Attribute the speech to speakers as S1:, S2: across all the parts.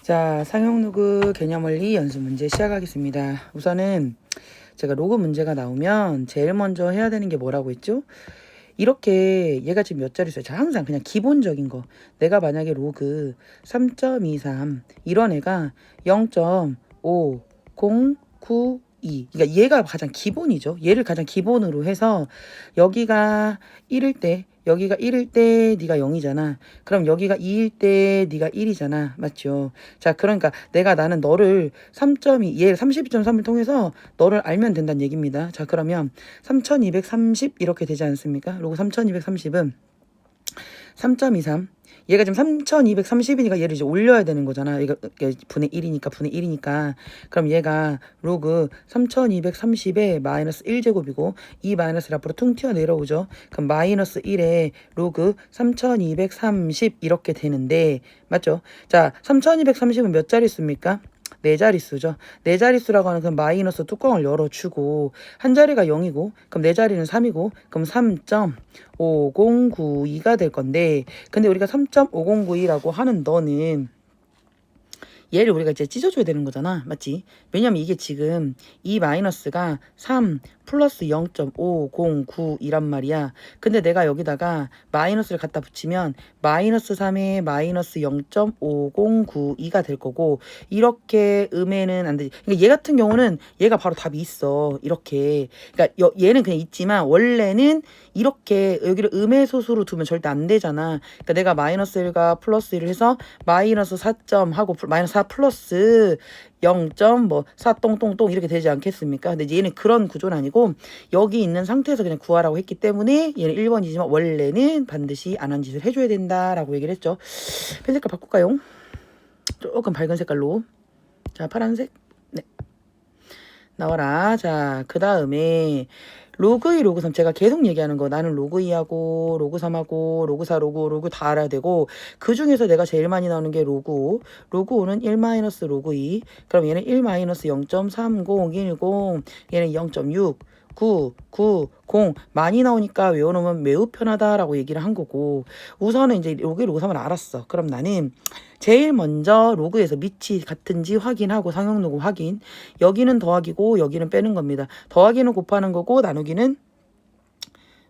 S1: 자, 상용로그 개념원리 연습 문제 시작하겠습니다. 우선은 제가 로그 문제가 나오면 제일 먼저 해야 되는 게 뭐라고 했죠? 이렇게 얘가 지금 몇 자릿수야? 자, 항상 그냥 기본적인 거. 내가 만약에 로그 3.23 이런 애가 0.5092 그러니까 얘가 가장 기본이죠. 얘를 가장 기본으로 해서 여기가 1일 때 여기가 1일 때 네가 0이잖아. 그럼 여기가 2일 때 네가 1이잖아. 맞죠? 자, 그러니까 나는 너를 3.2 얘 32.3을 통해서 너를 알면 된다는 얘기입니다. 자, 그러면 3230 이렇게 되지 않습니까? 로그 3230은 3.23 얘가 지금 3230이니까 얘를 이제 올려야 되는 거잖아. 이거 분의 1이니까 그럼 얘가 로그 3230에 마이너스 1제곱이고 이 마이너스를 앞으로 퉁 튀어 내려오죠. 그럼 마이너스 1에 로그 3230 이렇게 되는데 맞죠? 자, 3230은 몇 자릿수입니까? 네 자릿수죠. 네 자릿수라고 하는 그 마이너스 뚜껑을 열어주고 한 자리가 0이고 그럼 네 자리는 3이고 그럼 3.5092가 될 건데 근데 우리가 3.5092라고 하는 너는 얘를 우리가 이제 찢어줘야 되는 거잖아. 맞지? 왜냐면 이게 지금 이 마이너스가 3 플러스 0.509이란 말이야. 근데 내가 여기다가 마이너스를 갖다 붙이면 마이너스 3에 마이너스 0.5092가 될 거고 이렇게 음에는 안 되지. 그러니까 얘 같은 경우는 얘가 바로 답이 있어. 이렇게. 그러니까 얘는 그냥 있지만 원래는 이렇게 여기를 음의 소수로 두면 절대 안 되잖아. 그러니까 내가 마이너스 1과 플러스 1을 해서 마이너스 4점 하고 마이너스 4 플러스 0.4 똥똥똥 이렇게 되지 않겠습니까? 근데 이제 얘는 그런 구조는 아니고 여기 있는 상태에서 그냥 구하라고 했기 때문에 얘는 1번이지만 원래는 반드시 안 한 짓을 해줘야 된다라고 얘기를 했죠. 펜 색깔 바꿀까요? 조금 밝은 색깔로. 자, 파란색. 네. 나와라. 자, 그 다음에 로그 2, 로그 3 제가 계속 얘기하는 거 나는 로그 2하고 로그 3하고 로그 4, 로그 다 알아야 되고 그 중에서 내가 제일 많이 나오는 게 로그 5 로그 5는 1 마이너스 로그 2 그럼 얘는 1 마이너스 0.3010 얘는 0.6 9, 9, 0 많이 나오니까 외워놓으면 매우 편하다라고 얘기를 한 거고 우선은 이제 로그 1, 로그 3을 알았어. 그럼 나는 제일 먼저 로그에서 밑이 같은지 확인하고 상용로그 확인 여기는 더하기고 여기는 빼는 겁니다. 더하기는 곱하는 거고 나누기는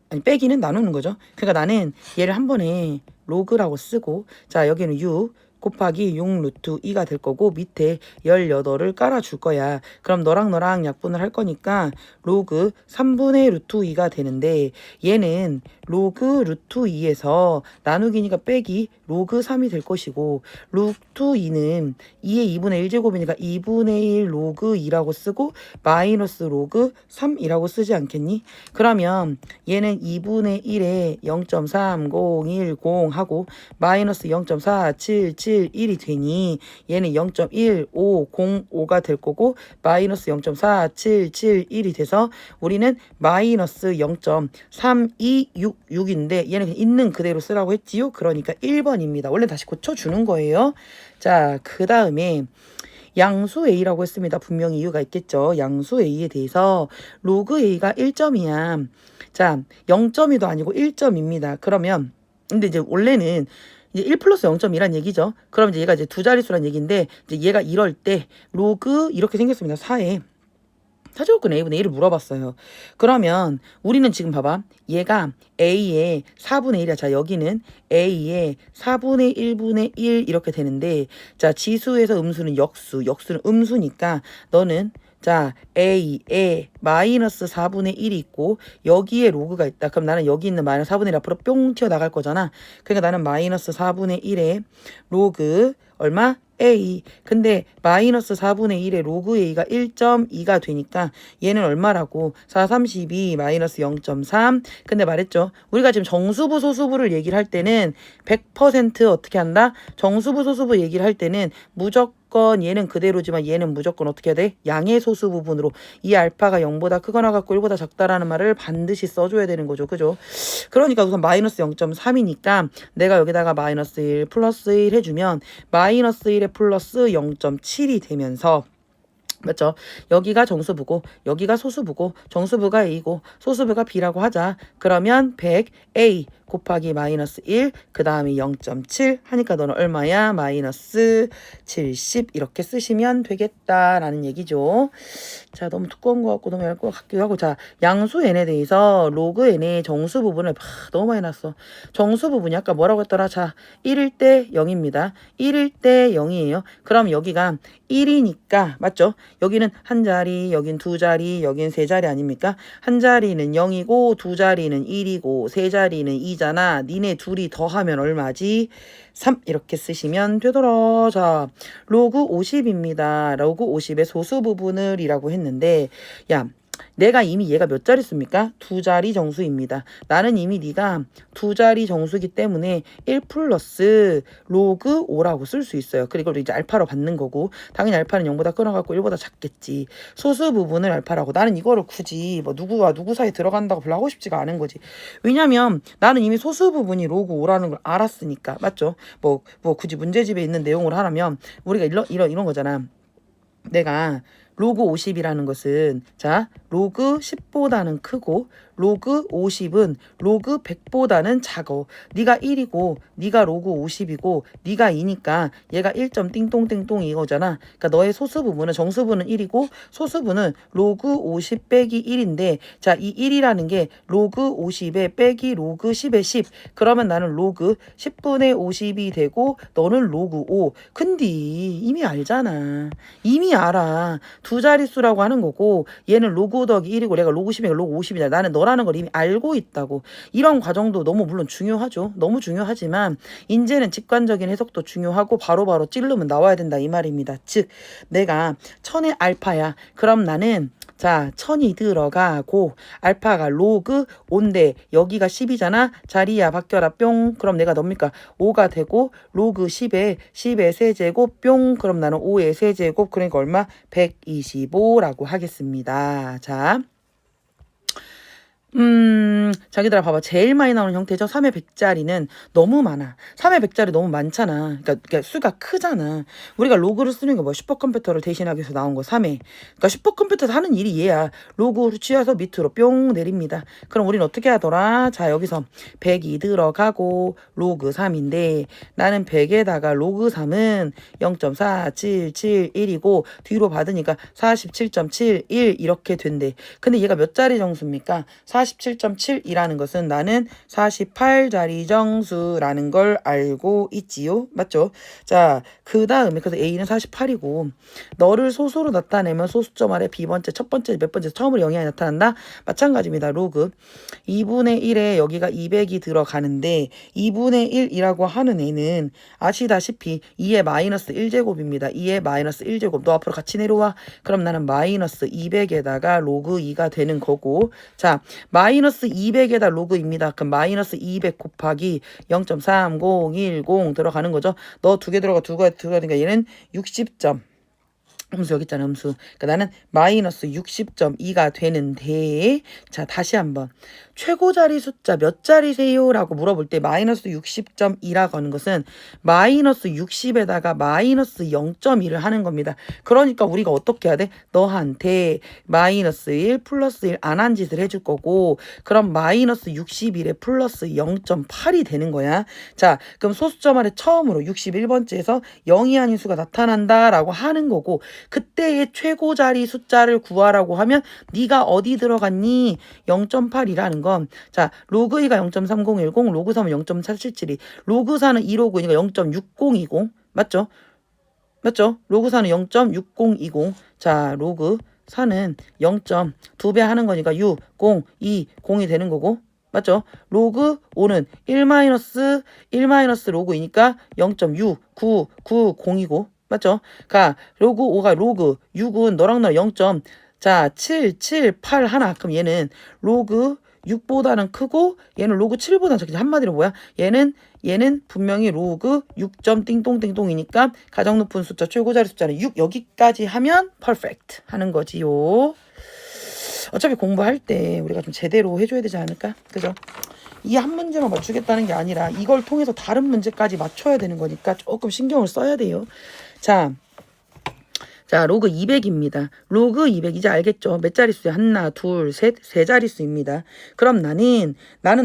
S1: 아니 빼기는 나누는 거죠. 그러니까 나는 얘를 한 번에 로그라고 쓰고 자 여기는 6 곱하기 6 루트 2가 될 거고 밑에 18을 깔아줄 거야. 그럼 너랑 약분을 할 거니까 로그 3분의 루트 2가 되는데 얘는 로그 루트 2에서 나누기니까 빼기 로그 3이 될 것이고 루트 2는 2의 2분의 1제곱이니까 2분의 1 로그 2라고 쓰고 마이너스 로그 3이라고 쓰지 않겠니? 그러면 얘는 2분의 1에 0.3010 하고 마이너스 0.4771이 되니 얘는 0.1505가 될 거고 마이너스 0.4771이 돼서 우리는 마이너스 0.3266인데 얘는 그냥 있는 그대로 쓰라고 했지요. 그러니까 1번입니다. 원래 다시 고쳐주는 거예요. 자, 그 다음에 양수 A라고 했습니다. 분명히 이유가 있겠죠. 양수 A에 대해서 로그 A가 1점이야. 자, 0점이도 아니고 1점입니다. 그러면 근데 이제 원래는 이제 1 플러스 0.2란 얘기죠. 그럼 이제 얘가 이제 두 자릿수란 얘기인데 이제 얘가 이럴 때 로그 이렇게 생겼습니다. 4에 사제곱근 A분의 1을 물어봤어요. 그러면 우리는 지금 봐봐. 얘가 A의 4분의 1이야. 자, 여기는 A의 4분의 1분의 1 이렇게 되는데 자, 지수에서 음수는 역수, 역수는 음수니까 너는 자, A에 마이너스 4분의 1이 있고 여기에 로그가 있다. 그럼 나는 여기 있는 마이너스 4분의 1 앞으로 뿅 튀어나갈 거잖아. 그러니까 나는 마이너스 4분의 1에 로그 얼마? A. 근데 마이너스 4분의 1에 로그 A가 1.2가 되니까 얘는 얼마라고? 4, 32 마이너스 0.3. 근데 말했죠. 우리가 지금 정수부 소수부를 얘기를 할 때는 100% 어떻게 한다? 정수부 소수부 얘기를 할 때는 무조건 얘는 그대로지만 얘는 무조건 어떻게 해야 돼? 양의 소수 부분으로 이 알파가 0보다 크거나 같고 1보다 작다라는 말을 반드시 써줘야 되는 거죠. 그죠? 그러니까 우선 마이너스 0.3이니까 내가 여기다가 마이너스 1 플러스 1 해주면 마이너스 1에 플러스 0.7이 되면서 맞죠? 여기가 정수부고 여기가 소수부고 정수부가 A고 소수부가 B라고 하자. 그러면 100A 곱하기 마이너스 1, 그 다음에 0.7 하니까 너는 얼마야? 마이너스 70 이렇게 쓰시면 되겠다라는 얘기죠. 자, 너무 두꺼운 것 같고 너무 얇은 것 같기도 하고. 자, 양수 n에 대해서 로그 n의 정수 부분을 너무 많이 났어. 정수 부분이 아까 뭐라고 했더라? 자, 1일 때 0입니다. 1일 때 0이에요. 그럼 여기가 1이니까 맞죠? 여기는 한 자리, 여긴 두 자리, 여긴 세 자리 아닙니까? 한 자리는 0이고 두 자리는 1이고 세 자리는 2잖아. 니네 둘이 더하면 얼마지? 3 이렇게 쓰시면 되더라. 자, 로그 50입니다. 로그 50의 소수 부분을 이라고 했는데 야, 내가 이미 얘가 몇 자릿수입니까? 두 자리 정수입니다. 나는 이미 네가 두 자리 정수이기 때문에 1 플러스 로그 5라고 쓸 수 있어요. 그리고 이제 알파로 받는 거고 당연히 알파는 0보다 끊어갖고 1보다 작겠지. 소수 부분을 알파라고. 나는 이거를 굳이 뭐 누구와 누구 사이에 들어간다고 별로 하고 싶지가 않은 거지. 왜냐면 나는 이미 소수 부분이 로그 5라는 걸 알았으니까. 맞죠? 뭐 굳이 문제집에 있는 내용을 하라면 우리가 이런 거잖아. 내가 로그 50이라는 것은 자 로그 10보다는 크고 로그 50은 로그 100보다는 작어. 네가 1이고 네가 로그 50이고 네가 2니까 얘가 1점 띵똥띵똥 이거잖아. 그러니까 너의 소수부분은 정수부는 1이고 소수부는 로그 50 빼기 1인데 자 이 1이라는 게 로그 50에 빼기 로그 10에 10. 그러면 나는 로그 10분의 50이 되고 너는 로그 5. 근데 이미 알잖아. 이미 알아. 두 자릿수라고 하는 거고 얘는 로그 더하기 1이고 내가 로그 10이니까 로그 50이다. 나는 너라는 걸 이미 알고 있다고. 이런 과정도 너무 물론 중요하죠. 너무 중요하지만 이제는 직관적인 해석도 중요하고 바로바로 찌르면 나와야 된다 이 말입니다. 즉 내가 1000의 알파야. 그럼 나는 자 1000이 들어가고 알파가 로그 5인데 여기가 10이잖아. 자리야 바뀌어라 뿅. 그럼 내가 뭡니까? 5가 되고 로그 10에 세제곱 뿅. 그럼 나는 5의 세제곱 그러니까 얼마? 125라고 하겠습니다. 자 자기들아 봐봐. 제일 많이 나오는 형태죠. 3의 100짜리는 너무 많아. 3의 100짜리 너무 많잖아. 그러니까 수가 크잖아. 우리가 로그를 쓰는 게 뭐야? 슈퍼컴퓨터를 대신하기 위해서 나온 거 3회. 그러니까 슈퍼컴퓨터에서 하는 일이 얘야. 로그를 쥐어서 밑으로 뿅 내립니다. 그럼 우리는 어떻게 하더라? 자 여기서 100이 들어가고 로그 3인데 나는 100에다가 로그 3은 0.4771이고 뒤로 받으니까 47.71 이렇게 된대. 근데 얘가 몇 자리 정수입니까? 47.7이라는 것은 나는 48자리 정수라는 걸 알고 있지요. 맞죠? 자, 그 다음에 그래서 A는 48이고 너를 소수로 나타내면 소수점 아래 B번째, 첫 번째, 몇 번째, 처음으로 영향이 나타난다? 마찬가지입니다. 로그 2분의 1에 여기가 200이 들어가는데 2분의 1이라고 하는 애는 아시다시피 2의 마이너스 1제곱입니다. 2의 마이너스 1제곱. 너 앞으로 같이 내려와. 그럼 나는 마이너스 200에다가 로그 2가 되는 거고 자 마이너스 200에다 로그입니다. 그럼 마이너스 200 곱하기 0.3010 들어가는 거죠. 너 두 개 들어가니까 얘는 60점. 음수 여기 있잖아 음수. 그러니까 나는 마이너스 60.2가 되는데 자 다시 한번 최고 자리 숫자 몇 자리세요? 라고 물어볼 때 마이너스 60.2라고 하는 것은 마이너스 60에다가 마이너스 0.2를 하는 겁니다. 그러니까 우리가 어떻게 해야 돼? 너한테 마이너스 1 플러스 1 안 한 짓을 해줄 거고 그럼 마이너스 61에 플러스 0.8이 되는 거야. 자 그럼 소수점 아래 처음으로 61번째에서 0이 아닌 수가 나타난다 라고 하는 거고 그때의 최고 자리 숫자를 구하라고 하면 네가 어디 들어갔니? 0.8이라는 건 자 로그 2가 0.3010 로그 3은 0.477이 로그 4는 2로그니까 0.6020 맞죠? 맞죠? 로그 4는 0.6020 자 로그 4는 0.2배 하는 거니까 6, 0, 2, 0이 되는 거고 맞죠? 로그 5는 1 로그2니까 0.6990이고 맞죠? 가 로그 5가 로그 6은 너랑 나 0. 자 778 하나. 그럼 얘는 로그 6보다는 크고 얘는 로그 7보다는 작지. 한마디로 뭐야? 얘는 분명히 로그 6. 띵똥띵똥이니까 가장 높은 숫자 최고 자리 숫자는 6 여기까지 하면 퍼펙트 하는 거지요. 어차피 공부할 때 우리가 좀 제대로 해줘야 되지 않을까? 그죠? 이 한 문제만 맞추겠다는 게 아니라 이걸 통해서 다른 문제까지 맞춰야 되는 거니까 조금 신경을 써야 돼요. 자 자, 로그 200입니다. 로그 200 이제 알겠죠? 몇 자릿수야? 하나, 둘, 셋, 세 자릿수입니다. 그럼 나는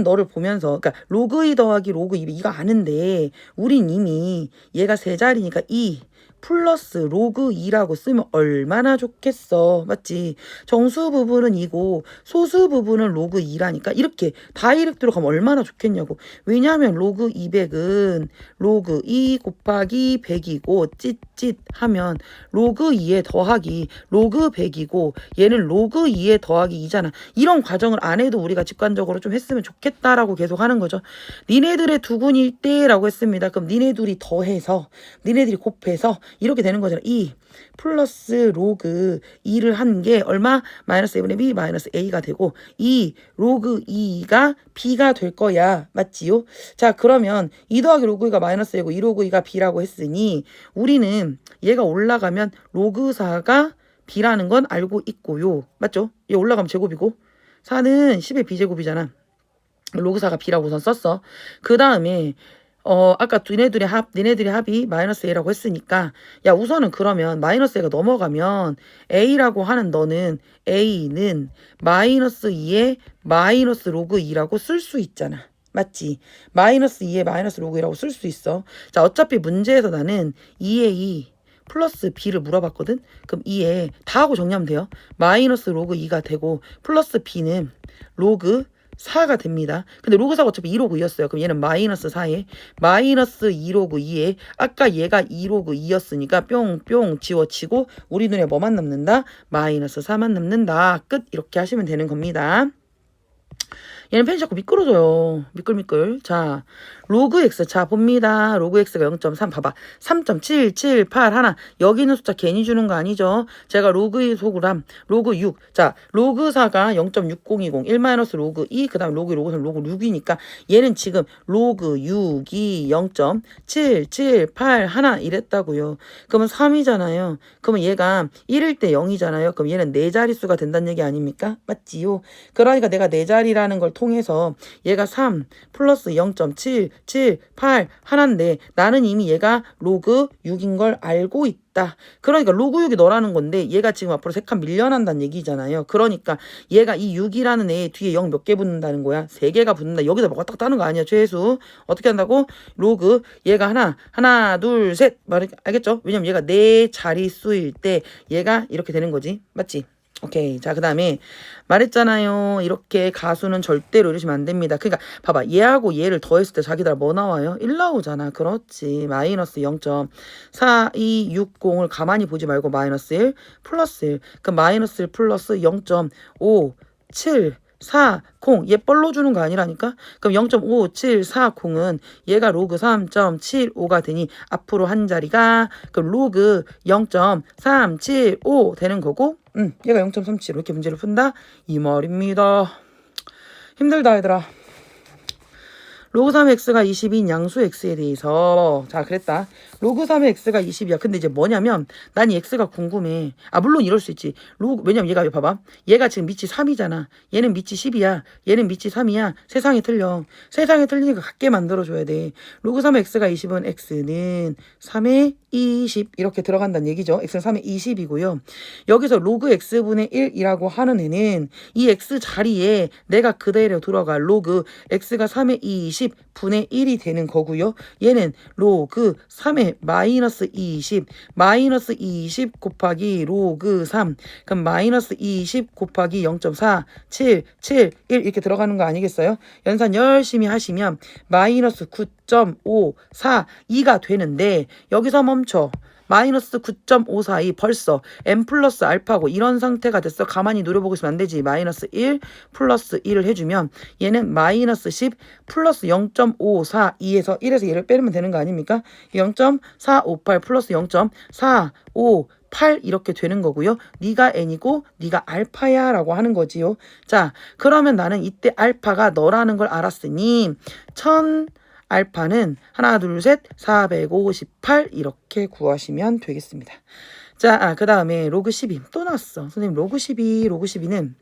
S1: 너를 보면서, 그러니까 로그 2 더하기 로그 200 이거 아는데 우린 이미 얘가 세 자리니까 2 플러스 로그 2라고 쓰면 얼마나 좋겠어. 맞지? 정수 부분은 2고 소수 부분은 로그 2라니까 이렇게 다이렉트로 가면 얼마나 좋겠냐고. 왜냐하면 로그 200은 로그 2 곱하기 100이고 찢찢 하면 로그 2에 더하기 로그 100이고 얘는 로그 2에 더하기 2잖아. 이런 과정을 안 해도 우리가 직관적으로 좀 했으면 좋겠다라고 계속 하는 거죠. 니네들의 두근일 때라고 했습니다. 그럼 니네들이 더해서 니네들이 곱해서 이렇게 되는 거잖아. 2 플러스 로그 2를 한 게 얼마? 마이너스 a분의 b 마이너스 a가 되고 2 로그 2가 b가 될 거야. 맞지요? 자, 그러면 2 더하기 로그 2가 마이너스 a고 2 로그 2가 b라고 했으니 우리는 얘가 올라가면 로그 4가 b라는 건 알고 있고요. 맞죠? 얘 올라가면 제곱이고 4는 10의 b제곱이잖아. 로그 4가 b라고 우선 썼어. 그 다음에 아까 니네들의 합이 마이너스 a라고 했으니까 야 우선은 그러면 마이너스 a가 넘어가면 a라고 하는 너는 a는 마이너스 2에 마이너스 로그 2라고 쓸 수 있잖아. 맞지? 마이너스 2에 마이너스 로그 2라고 쓸 수 있어. 자, 어차피 문제에서 나는 2에 2 플러스 b를 물어봤거든. 그럼 2에 다 하고 정리하면 돼요. 마이너스 로그 2가 되고 플러스 b는 로그 4가 됩니다. 근데 로그 4가 어차피 2로그 2였어요. 그럼 얘는 마이너스 4에 마이너스 2로그 2에 아까 얘가 2로그 2였으니까 뿅뿅 지워치고 우리 눈에 뭐만 남는다? 마이너스 4만 남는다. 끝. 이렇게 하시면 되는 겁니다. 얘는 펜이 자꾸 미끄러져요. 미끌미끌. 자, 로그 x. 자, 봅니다. 로그 x가 0.3 봐봐. 3.778 여기 있는 숫자 괜히 주는 거 아니죠? 제가 로그 2 소그람 로그 6. 자, 로그 4가 0.6020 1 마이너스 로그 2 그 다음 로그 2 로그 3 로그 6이니까 얘는 지금 로그 6이 0.778 이랬다고요. 그러면 3이잖아요. 그러면 얘가 1일 때 0이잖아요. 그럼 얘는 네 자릿수가 된다는 얘기 아닙니까? 맞지요? 그러니까 내가 네 자리라는 걸 통해서 얘가 3 플러스 0.778 하나인데 나는 이미 얘가 로그 6인 걸 알고 있다. 그러니까 로그 6이 너라는 건데 얘가 지금 앞으로 3칸 밀려난다는 얘기잖아요. 그러니까 얘가 이 6이라는 애 뒤에 0 몇 개 붙는다는 거야? 3개가 붙는다. 여기다 뭐가 딱 따는 거 아니야. 최소. 어떻게 한다고? 로그 얘가 하나 둘 셋 알겠죠? 왜냐면 얘가 네 자릿수일 때 얘가 이렇게 되는 거지. 맞지? 오케이. 자, 그 다음에 말했잖아요. 이렇게 가수는 절대로 이러시면 안 됩니다. 그러니까 봐봐. 얘하고 얘를 더했을 때 자기들 뭐 나와요? 1 나오잖아. 그렇지. 마이너스 0.4260을 가만히 보지 말고 마이너스 1 플러스 1. 그럼 마이너스 1 플러스 0.570 얘 뻘로 주는 거 아니라니까? 그럼 0.5740은 얘가 로그 3.75가 되니 앞으로 한 자리가 그럼 로그 0.375 되는 거고 얘가 0.375 이렇게 문제를 푼다 이 말입니다. 힘들다 얘들아. 로그 3의 x가 20인 양수 x에 대해서 자 그랬다. 로그 3의 x가 20이야. 근데 이제 뭐냐면 난 이 x가 궁금해. 물론 이럴 수 있지. 왜냐면 얘가 봐봐. 얘가 지금 밑이 3이잖아. 얘는 밑이 10이야. 얘는 밑이 3이야. 세상이 틀려. 세상이 틀리니까 같게 만들어줘야 돼. 로그 3의 x가 20은 x는 3의 20 이렇게 들어간다는 얘기죠. x는 3의 20이고요. 여기서 로그 x분의 1이라고 하는 애는 이 x 자리에 내가 그대로 들어가 로그 x가 3의 20 분의 1이 되는 거고요. 얘는 로그 3의 마이너스 20 곱하기 로그 3 그럼 마이너스 20 곱하기 0.4771 이렇게 들어가는 거 아니겠어요? 연산 열심히 하시면 마이너스 9.542가 되는데 여기서 멈춰. 마이너스 9.542 벌써 n 플러스 알파고 이런 상태가 됐어. 가만히 노려보고 있으면 안 되지. 마이너스 1 플러스 1을 해주면 얘는 마이너스 10 플러스 0.542에서 1에서 얘를 빼면 되는 거 아닙니까? 0.458 플러스 0.458 이렇게 되는 거고요. 네가 n이고 네가 알파야 라고 하는 거지요. 자 그러면 나는 이때 알파가 너라는 걸 알았으니 알파는 하나 둘 셋 458 이렇게 구하시면 되겠습니다. 자, 그 다음에 로그 12 또 나왔어. 선생님 로그 12는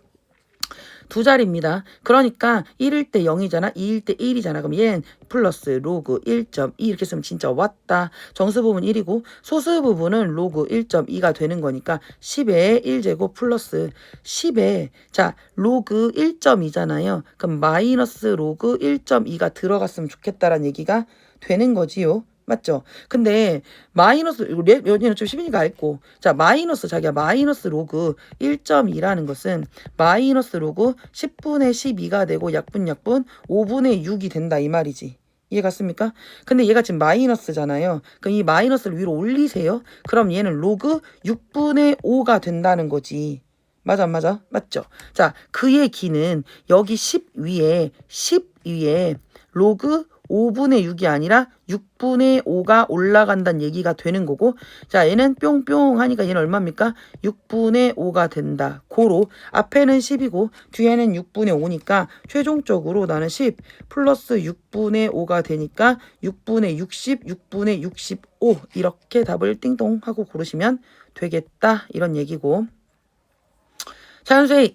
S1: 두 자리입니다. 그러니까 1일 때 0이잖아. 2일 때 1이잖아. 그럼 얘는 플러스 로그 1.2 이렇게 쓰면 진짜 왔다. 정수 부분 1이고 소수 부분은 로그 1.2가 되는 거니까 10의 1제곱 플러스 10의 자 로그 1.2잖아요. 그럼 마이너스 로그 1.2가 들어갔으면 좋겠다라는 얘기가 되는 거지요. 맞죠? 근데 마이너스 여기는 좀 10이니까 알고 자 마이너스 자기야 마이너스 로그 1.2라는 것은 마이너스 로그 10분의 12가 되고 약분 5분의 6이 된다 이 말이지. 이해 갔습니까? 근데 얘가 지금 마이너스잖아요. 그럼 이 마이너스를 위로 올리세요. 그럼 얘는 로그 6분의 5가 된다는 거지. 맞아 안 맞아? 맞죠? 자 그의 기는 여기 10 위에 로그 5분의 6이 아니라 6분의 5가 올라간다는 얘기가 되는 거고 자 얘는 뿅뿅 하니까 얘는 얼마입니까? 6분의 5가 된다. 고로 앞에는 10이고 뒤에는 6분의 5니까 최종적으로 나는 10 플러스 6분의 5가 되니까 6분의 60, 6분의 65 이렇게 답을 띵동 하고 고르시면 되겠다 이런 얘기고 자연수의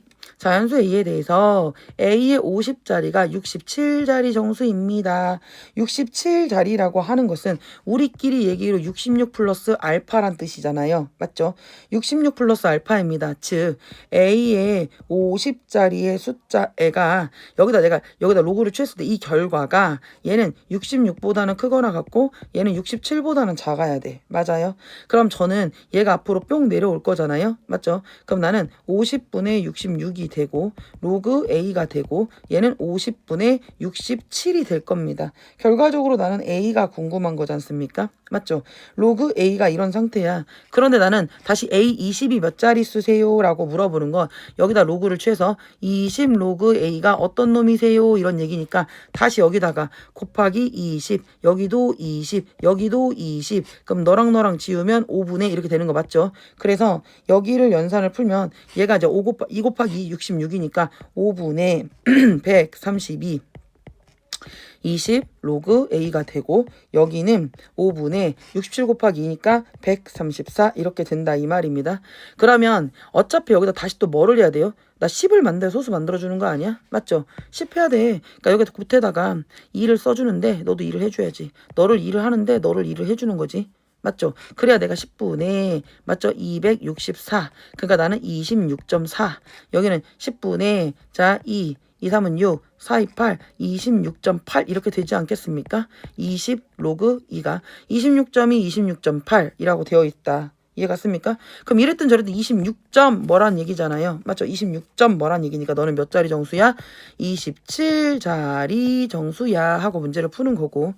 S1: E에 대해서 A의 50자리가 67자리 정수입니다. 67자리라고 하는 것은 우리끼리 얘기로 66 플러스 알파란 뜻이잖아요. 맞죠? 66 플러스 알파입니다. 즉 A의 50자리의 숫자가 여기다 로그를 취했을 때 이 결과가 얘는 66보다는 크거나 같고 얘는 67보다는 작아야 돼. 맞아요? 그럼 저는 얘가 앞으로 뿅 내려올 거잖아요. 맞죠? 그럼 나는 50분의 66이 되고 로그 A가 되고 얘는 50분의 67이 될 겁니다. 결과적으로 나는 A가 궁금한 거지 않습니까? 맞죠? 로그 A가 이런 상태야. 그런데 나는 다시 A 20이 몇 자리 수세요? 라고 물어보는 건 여기다 로그를 취해서 20 로그 A가 어떤 놈이세요? 이런 얘기니까 다시 여기다가 곱하기 20 여기도 20 여기도 20 그럼 너랑 지우면 5분의 이렇게 되는 거 맞죠? 그래서 여기를 연산을 풀면 얘가 이제 2 곱하기 66이니까 5분의 132 20 로그 A가 되고 여기는 5분의 67 곱하기 2니까 134 이렇게 된다 이 말입니다. 그러면 어차피 여기다 다시 또 뭐를 해야 돼요? 나 10을 소수 만들어주는 거 아니야? 맞죠? 10 해야 돼. 그러니까 여기다 곱에다가 2를 써주는데 너도 2를 해줘야지. 너를 2를 하는데 너를 2를 해주는 거지. 맞죠? 그래야 내가 10분의 맞죠? 264. 그러니까 나는 26.4. 여기는 10분의 자 2. 2, 3은 6, 4, 2, 8, 26.8 이렇게 되지 않겠습니까? 20 로그 2가 26.2, 26.8이라고 되어 있다. 이해 갔습니까? 그럼 이랬든 저랬든 26점 뭐란 얘기잖아요. 맞죠? 26점 뭐란 얘기니까 너는 몇 자리 정수야? 27자리 정수야 하고 문제를 푸는 거고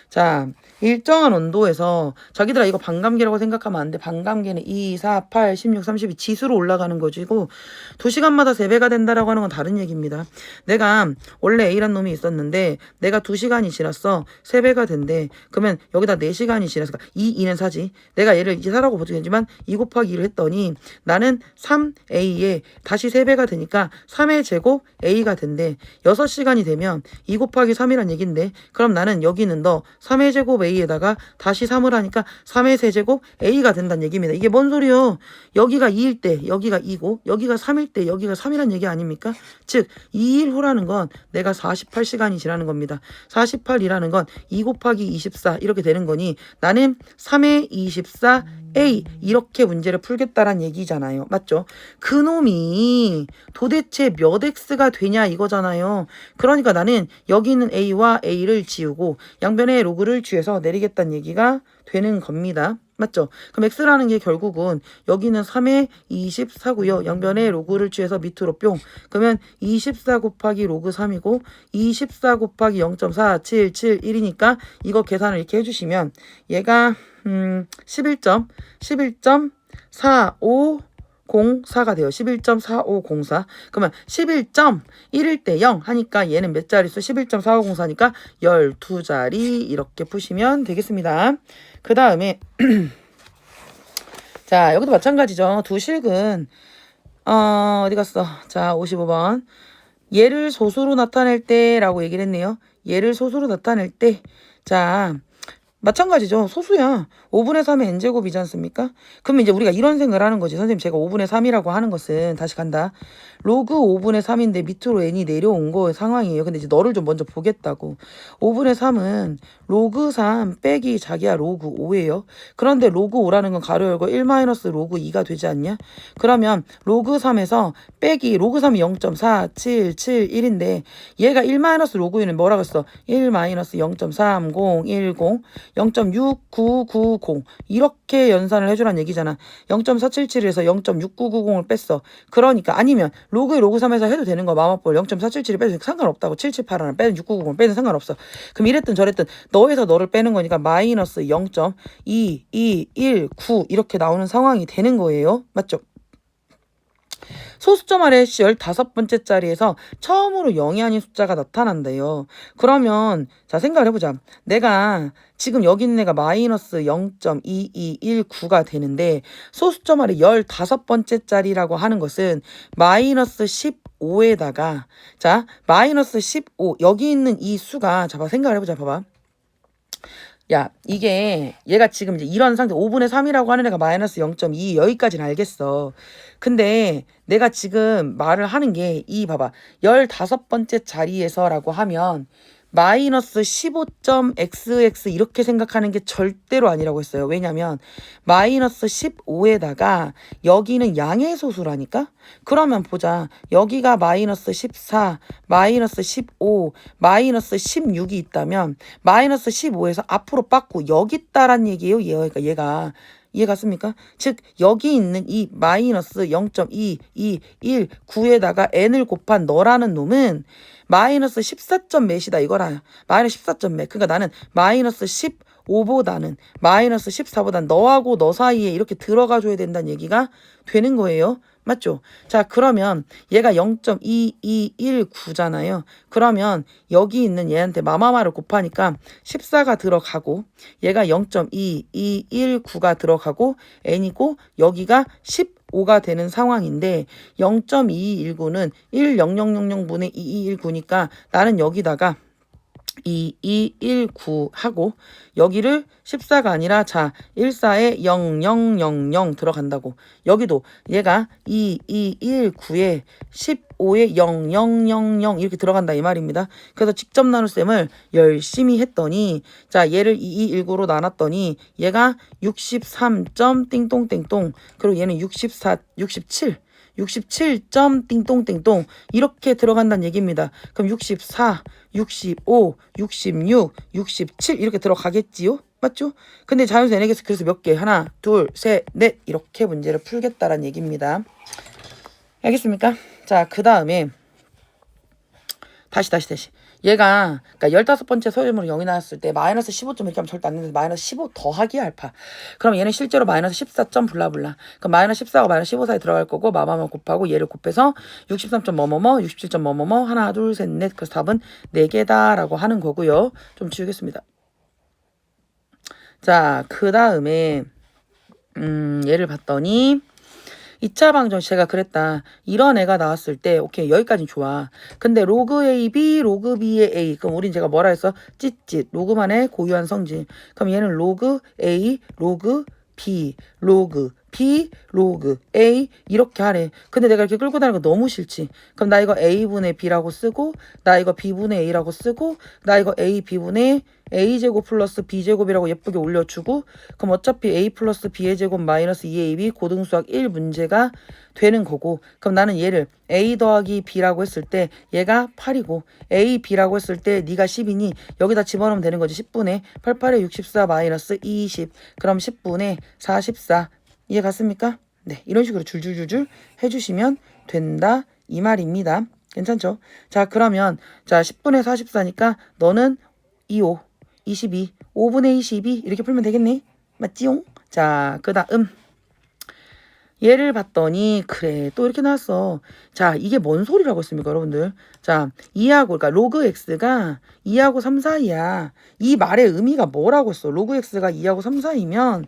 S1: 자 일정한 온도에서 자기들아 이거 반감기라고 생각하면 안 돼. 반감기는 2, 4, 8, 16, 32 지수로 올라가는 거지고 2시간마다 3배가 된다라고 하는 건 다른 얘기입니다. 내가 원래 A란 놈이 있었는데 내가 2시간이 지났어. 3배가 된대. 그러면 여기다 4시간이 지났어. 2는 4지. 내가 얘를 이제 4라고 보지겠지만 2 곱하기 2를 했더니 나는 3A에 다시 3배가 되니까 3의 제곱 A가 된대. 6시간이 되면 2 곱하기 3이란 얘긴데 그럼 나는 여기는 너 3의 제곱 A에다가 다시 3을 하니까 3의 세제곱 A가 된다는 얘기입니다. 이게 뭔 소리요? 여기가 2일 때 여기가 2고 여기가 3일 때 여기가 3이란 얘기 아닙니까? 즉 2일 후라는 건 내가 48시간이 지나는 겁니다. 48이라는 건 2 곱하기 24 이렇게 되는 거니 나는 3의 24 A 이렇게 문제를 풀겠다란 얘기잖아요. 맞죠? 그놈이 도대체 몇 X가 되냐 이거잖아요. 그러니까 나는 여기 있는 A와 A를 지우고 양변의 로그를 취해서 내리겠다는 얘기가 되는 겁니다. 맞죠? 그럼 X라는 게 결국은 여기는 3의 24고요. 양변의 로그를 취해서 밑으로 뿅. 그러면 24 곱하기 로그 3이고 24 곱하기 0.4771이니까 이거 계산을 이렇게 해주시면 얘가 11.4504가 돼요. 11.4504. 그러면 11.1일 때 0 하니까 얘는 몇 자릿수? 11.4504니까 12자리 이렇게 푸시면 되겠습니다. 그 다음에 자 여기도 마찬가지죠. 두 실근 어디 갔어? 자 55번 얘를 소수로 나타낼 때 라고 얘기를 했네요. 얘를 소수로 나타낼 때 자 마찬가지죠. 소수야. 5분의 3의 n제곱이지 않습니까? 그러면 이제 우리가 이런 생각을 하는 거지. 선생님 제가 5분의 3이라고 하는 것은 다시 간다. 로그 5분의 3인데 밑으로 n이 내려온 거 상황이에요. 근데 이제 너를 좀 먼저 보겠다고. 5분의 3은 로그 3 빼기 자기야 로그 5예요. 그런데 로그 5라는 건 가로 열고 1 마이너스 로그 2가 되지 않냐? 그러면 로그 3에서 빼기 로그 3이 0.477 1인데 얘가 1 마이너스 로그 2는 뭐라고 했어? 1 마이너스 0.3010 0.69990 이렇게 연산을 해주란 얘기잖아. 0.477에서 0.6990을 뺐어. 그러니까 아니면 로그에 로그 3에서 해도 되는 거 마마볼 0.477을 빼도 상관없다고. 778 하나 빼든 699을 빼든 상관없어. 그럼 이랬든 저랬든 너에서 너를 빼는 거니까 마이너스 0.2219 이렇게 나오는 상황이 되는 거예요. 맞죠? 소수점 아래 15번째 자리에서 처음으로 0이 아닌 숫자가 나타난대요. 그러면 자 생각을 해보자. 내가 지금 여기 있는 애가 마이너스 0.2219가 되는데 소수점 아래 15번째 자리라고 하는 것은 마이너스 15에다가 자 마이너스 15 여기 있는 이 수가 자 생각을 해보자. 봐봐. 야, 이게 얘가 지금 이제 이런 상태 5분의 3이라고 하는 애가 마이너스 0.2 여기까지는 알겠어. 근데 내가 지금 말을 하는 게 이 봐봐. 15번째 자리에서라고 하면 마이너스 15.xx 이렇게 생각하는 게 절대로 아니라고 했어요. 왜냐면 마이너스 15에다가 여기는 양의 소수라니까? 그러면 보자. 여기가 마이너스 14, 마이너스 15, 마이너스 16이 있다면 마이너스 15에서 앞으로 빠꾸 여기 있다란 얘기예요. 그러니까 얘가 이해 갔습니까? 즉 여기 있는 이 마이너스 0.2219에다가 n을 곱한 너라는 놈은 마이너스 14점 몇이다 이거라. 마이너스 14점 몇. 그러니까 나는 마이너스 15보다는 마이너스 14보다는 너하고 너 사이에 이렇게 들어가줘야 된다는 얘기가 되는 거예요. 맞죠? 자 그러면 얘가 0.2219잖아요. 그러면 여기 있는 얘한테 마마마를 곱하니까 14가 들어가고 얘가 0.2219가 들어가고 n이고 여기가 15가 되는 상황인데 0.2219는 10000분의 2219니까 나는 여기다가 2219 하고 여기를 14가 아니라 자 14에 0000 들어간다고. 여기도 얘가 2219에 15에 0000 이렇게 들어간다 이 말입니다. 그래서 직접 나눗셈을 열심히 했더니 자 얘를 2219로 나눴더니 얘가 63점 띵똥띵똥 그리고 얘는 67점 띵똥띵똥 이렇게 들어간다는 얘기입니다. 그럼 64, 65, 66, 67 이렇게 들어가겠지요? 맞죠? 근데 자연수 n에게서 그래서 몇 개? 하나, 둘, 셋, 넷 이렇게 문제를 풀겠다라는 얘기입니다. 알겠습니까? 자, 그 다음에 다시 얘가 그러니까 15번째 소유물로 0이 나왔을 때 마이너스 15점 이렇게 하면 절대 안 되는데 마이너스 15 더하기 알파. 그럼 얘는 실제로 마이너스 14점 블라블라. 그럼 마이너스 14와 마이너스 15 사이 들어갈 거고 마마마 곱하고 얘를 곱해서 63점 뭐뭐뭐 67점 뭐뭐뭐 하나 둘 셋 넷 그래서 답은 4개다 라고 하는 거고요. 좀 지우겠습니다. 자 그 다음에 얘를 봤더니 2차 방정 제가 그랬다. 이런 애가 나왔을 때 오케이 여기까지는 좋아. 근데 로그 AB 로그 B의 A 그럼 우린 제가 뭐라 했어? 찌릿 로그만의 고유한 성질. 그럼 얘는 로그 A 로그 B 로그 B 로그 A 이렇게 하래. 근데 내가 이렇게 끌고 다니는 거 너무 싫지. 그럼 나 이거 A분의 B라고 쓰고 나 이거 B분의 A라고 쓰고 나 이거 A B분의 A제곱 플러스 B제곱이라고 예쁘게 올려주고 그럼 어차피 A 플러스 B의 제곱 마이너스 2AB 고등수학 1 문제가 되는 거고 그럼 나는 얘를 A 더하기 B라고 했을 때 얘가 8이고 A, B라고 했을 때 네가 10이니 여기다 집어넣으면 되는 거지. 10분의 88에 64 마이너스 20 그럼 10분의 44 이해 갔습니까? 네 이런 식으로 줄줄줄줄 해주시면 된다 이 말입니다. 괜찮죠? 자 그러면 자 10분의 44니까 너는 25 22 5분의 22 이렇게 풀면 되겠네. 맞지용? 자 그 다음 얘를 봤더니 그래 또 이렇게 나왔어. 자 이게 뭔 소리라고 했습니까 여러분들? 자 2하고 그러니까 로그 x가 2하고 3 사이야. 이 말의 의미가 뭐라고 했어? 로그 x가 2하고 3 사이면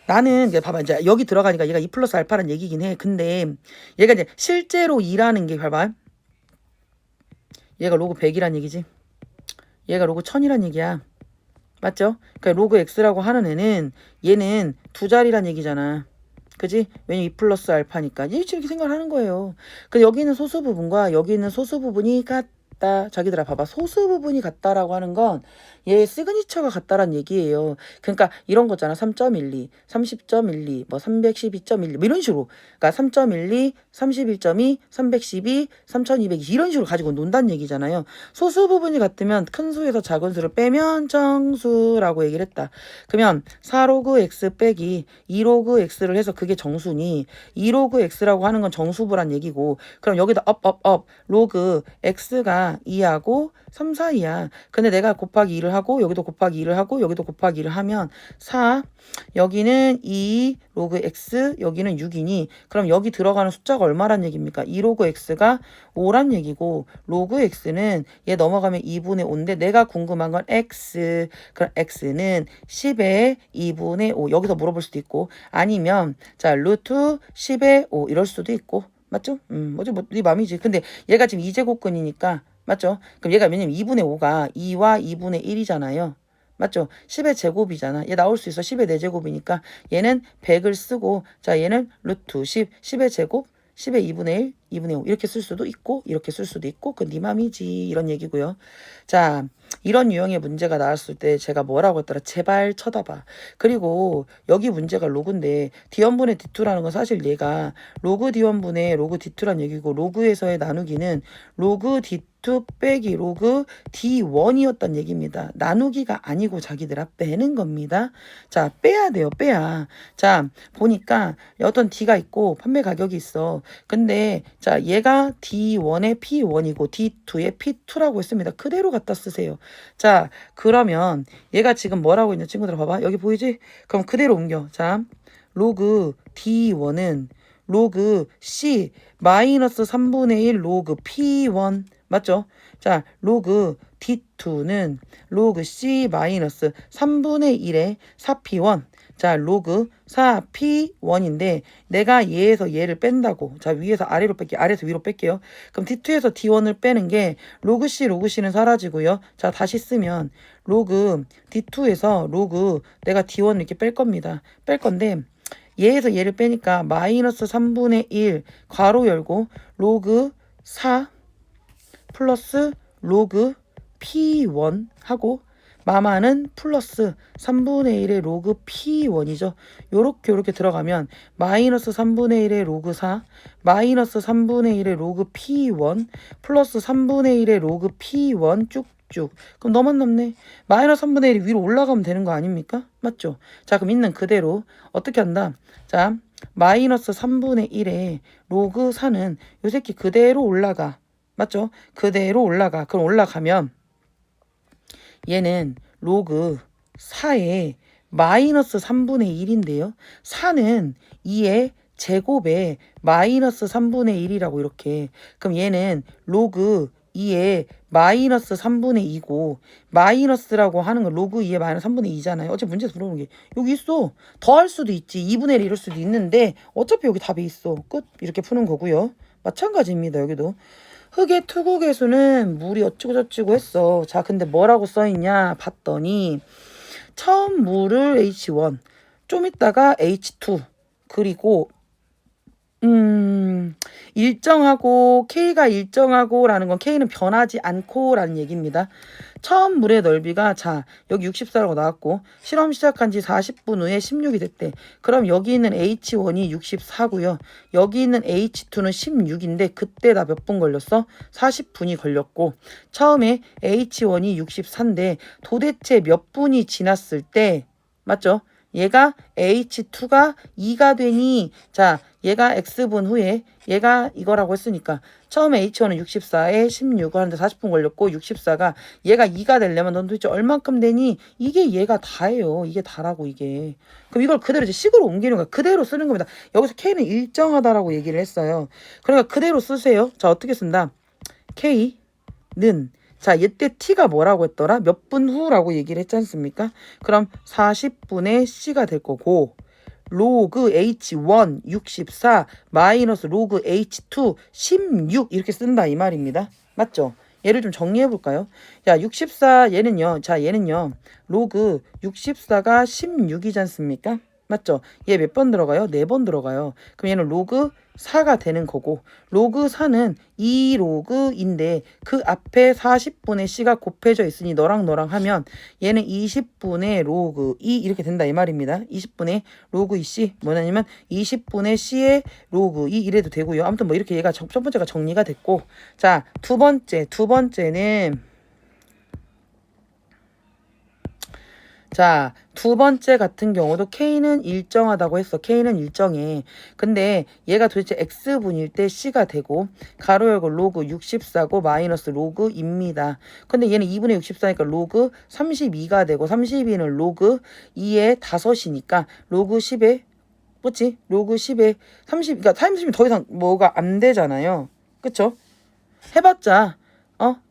S1: 나는 이제 봐봐 이제 여기 들어가니까 얘가 2 플러스 알파라는 얘기긴 해. 근데 얘가 이제 실제로 2라는 게 봐봐 얘가 로그 100이란 얘기지. 얘가 로그 1000이란 얘기야. 맞죠? 그러니까 로그 x라고 하는 애는 얘는 두 자리란 얘기잖아. 그지? 왜냐면 2 플러스 알파니까. 이렇게 생각을 하는 거예요. 근데 여기 있는 소수 부분과 여기 있는 소수 부분이 같다. 자기들아 봐봐. 소수 부분이 같다라고 하는 건 얘 시그니처가 같다란 얘기예요. 그러니까 이런 거잖아. 3.12, 30.12, 뭐 312.12, 뭐 이런 식으로. 그러니까 3.12, 31.2, 312, 3220 이런 식으로 가지고 논다는 얘기잖아요. 소수 부분이 같으면 큰 수에서 작은 수를 빼면 정수라고 얘기를 했다. 그러면 4로그 x 빼기 2로그 x를 해서 그게 정수니 2로그 x라고 하는 건 정수부란 얘기고 그럼 여기다 업 로그 x가 2하고 3, 4이야. 근데 내가 곱하기 2를 하고 여기도 곱하기 2를 하고 여기도 곱하기 2를 하면 4 여기는 2 로그 x 여기는 6이니 그럼 여기 들어가는 숫자가 얼마란 얘기입니까? 2 로그 x가 5란 얘기고 로그 x는 얘 넘어가면 2분의 5인데 내가 궁금한 건 x 그럼 x는 10의 2분의 5 여기서 물어볼 수도 있고 아니면 자 루트 10의 5 이럴 수도 있고 맞죠? 뭐지 네 맘이지. 근데 얘가 지금 2제곱근이니까 맞죠? 그럼 얘가 왜냐면 2분의 5가 2와 2분의 1이잖아요. 맞죠? 10의 제곱이잖아. 얘 나올 수 있어. 10의 4제곱이니까 얘는 100을 쓰고 자 얘는 루트 10, 10의 제곱, 10의 2분의 1, 2분의 5 이렇게 쓸 수도 있고 이렇게 쓸 수도 있고 그 네 맘이지 이런 얘기고요. 자 이런 유형의 문제가 나왔을 때 제가 뭐라고 했더라. 제발 쳐다봐. 그리고 여기 문제가 로그인데 D1분의 D2라는 건 사실 얘가 로그 D1분의 로그 D2란 얘기고 로그에서의 나누기는 로그 D2 빼기 로그 D1이었단 얘기입니다. 나누기가 아니고 자기들아 빼는 겁니다. 자 빼야 돼요. 빼야. 자 보니까 어떤 D가 있고 판매 가격이 있어. 근데 자 얘가 D1의 P1이고 D2의 P2라고 했습니다. 그대로 갖다 쓰세요. 자 그러면 얘가 지금 뭐라고 있냐 친구들 봐봐. 여기 보이지? 그럼 그대로 옮겨. 자 로그 D1은 로그 C 마이너스 3분의 1 로그 P1 맞죠? 자 로그 D2는 로그 C 마이너스 3분의 1의 4P1 자 로그 4P1인데 내가 얘에서 얘를 뺀다고 자 위에서 아래로 뺄게요. 아래에서 위로 뺄게요. 그럼 D2에서 D1을 빼는 게 로그 C는 사라지고요. 자 다시 쓰면 로그 D2에서 로그 내가 D1을 이렇게 뺄 겁니다. 뺄 건데 얘에서 얘를 빼니까 마이너스 3분의 1 괄호 열고 로그 4 플러스 로그 P1 하고 마마는 플러스 3분의 1의 로그 P1이죠. 요렇게 들어가면 마이너스 3분의 1의 로그 4 마이너스 3분의 1의 로그 P1 플러스 3분의 1의 로그 P1 쭉쭉 그럼 너만 남네. 마이너스 3분의 1이 위로 올라가면 되는 거 아닙니까? 맞죠? 자 그럼 있는 그대로 어떻게 한다? 자 마이너스 3분의 1의 로그 4는 요 새끼 그대로 올라가. 맞죠? 그대로 올라가. 그럼 올라가면 얘는 로그 4의 마이너스 3분의 1인데요. 4는 2의 제곱에 마이너스 3분의 1이라고 이렇게. 그럼 얘는 로그 2의 마이너스 3분의 2고 마이너스라고 하는 건 로그 2의 마이너스 3분의 2잖아요. 어차피 문제에서 물어보는 게 여기 있어. 더 할 수도 있지. 2분의 1 이럴 수도 있는데 어차피 여기 답이 있어. 끝. 이렇게 푸는 거고요. 마찬가지입니다. 여기도. 흙의 투구 계수는 물이 어찌고저찌고 했어. 자 근데 뭐라고 써있냐 봤더니 처음 물을 H1 좀 있다가 H2 그리고 일정하고 K가 일정하고 라는 건 K는 변하지 않고 라는 얘기입니다. 처음 물의 넓이가 자 여기 64라고 나왔고 실험 시작한 지 40분 후에 16이 됐대. 그럼 여기 있는 H1이 64고요. 여기 있는 H2는 16인데 그때 나 몇 분 걸렸어? 40분이 걸렸고 처음에 H1이 64인데 도대체 몇 분이 지났을 때 맞죠? 얘가 H2가 2가 되니 자 얘가 X분 후에 얘가 이거라고 했으니까 처음에 H1은 64에 16을 하는데 40분 걸렸고 64가 얘가 2가 되려면 넌 도대체 얼만큼 되니? 이게 얘가 다예요. 이게 다라고 이게. 그럼 이걸 그대로 이제 식으로 옮기는 거야. 그대로 쓰는 겁니다. 여기서 K는 일정하다라고 얘기를 했어요. 그러니까 그대로 쓰세요. 자 어떻게 쓴다? K는 자, 이때 T가 뭐라고 했더라? 몇 분 후라고 얘기를 했지 않습니까? 그럼 40분의 C가 될 거고 로그 H1 64 마이너스 로그 H2 16 이렇게 쓴다 이 말입니다. 맞죠? 얘를 좀 정리해 볼까요? 야, 64 얘는요. 자, 얘는요. 로그 64가 16이지 않습니까? 맞죠? 얘 몇 번 들어가요? 4번 들어가요. 그럼 얘는 로그 4가 되는 거고 로그 4는 2로그인데 그 앞에 40분의 c가 곱해져 있으니 너랑 하면 얘는 20분의 로그 2 이렇게 된다 이 말입니다. 20분의 로그 2c 뭐냐면 20분의 c의 로그 2 이래도 되고요. 아무튼 뭐 이렇게 얘가 첫 번째가 정리가 됐고 자, 두 번째는 자, 두 번째 같은 경우도 K는 일정하다고 했어. K는 일정해. 근데 얘가 도대체 X분일 때 C가 되고 가로 열고 로그 64고 마이너스 로그입니다. 근데 얘는 2분의 64니까 로그 32가 되고 32는 로그 2의 5이니까 로그 10에 뭐지? 로그 10에 30, 그러니까 30이 더 이상 뭐가 안 되잖아요. 그쵸? 해봤자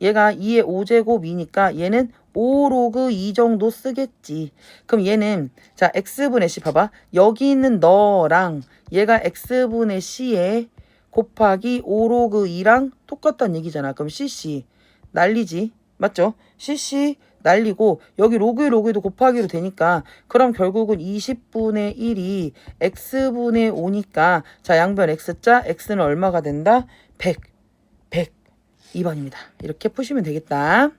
S1: 얘가 2의 5제곱이니까 얘는 5로그 2 정도 쓰겠지. 그럼 얘는 자 x분의 c 봐봐. 여기 있는 너랑 얘가 x분의 c에 곱하기 5로그 2랑 똑같다는 얘기잖아. 그럼 cc 날리지. 맞죠? cc 날리고 여기 로그도 곱하기로 되니까 그럼 결국은 20분의 1이 x분의 5니까 자 양변 x자 x는 얼마가 된다? 100 2번입니다. 이렇게 푸시면 되겠다.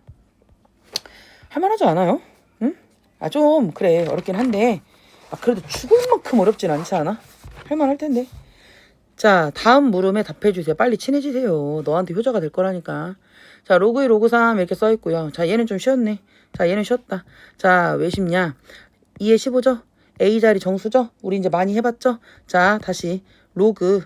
S1: 할만하지 않아요? 응? 아, 좀 그래 어렵긴 한데 그래도 죽을 만큼 어렵진 않지 않아? 할만할 텐데. 자, 다음 물음에 답해주세요. 빨리 친해지세요. 너한테 효자가 될 거라니까. 자, 로그 2, 로그 3 이렇게 써있고요. 자, 얘는 좀 쉬었네. 자, 얘는 쉬었다. 자, 왜 쉽냐? 2에 15죠? A자리 정수죠? 우리 이제 많이 해봤죠? 자, 다시 로그